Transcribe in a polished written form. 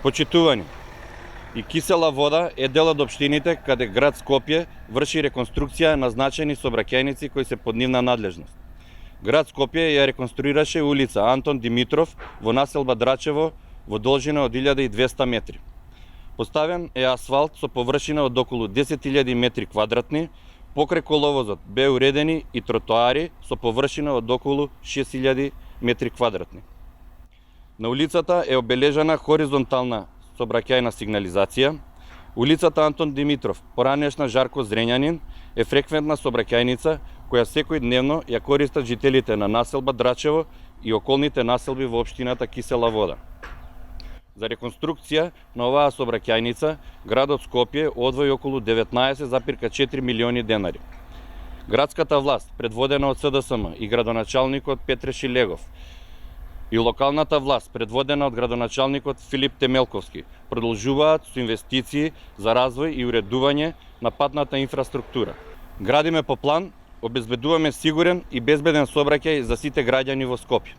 Почитувани, и кисела вода е дел од општините каде град Скопје врши реконструкција на значајни сообраќајници кои се под нивна надлежност. Град Скопје ја реконструираше улица Антон Димитров во населба Драчево во должина од 1200 метри. Поставен е асфалт со површина од околу 10.000 метри квадратни, покрај коловозот бе уредени и тротоари со површина од околу 6.000 метри квадратни. На улицата е обележана хоризонтална сообраќајна сигнализација. Улицата Антон Димитров, поранешна Жарко Зрењанин, е фреквентна сообраќајница која секојдневно ја користат жителите на населба Драчево и околните населби во општината Кисела Вода. За реконструкција на оваа сообраќајница, градот Скопје одвои околу 19,4 милиони денари. Градската власт, предводена од СДСМ и градоначалникот Петре Шилегов, и локалната власт, предводена од градоначалникот Филип Темелковски, продолжуваат со инвестиции за развој и уредување на патната инфраструктура. Градиме по план, обезбедуваме сигурен и безбеден сообраќај за сите граѓани во Скопје.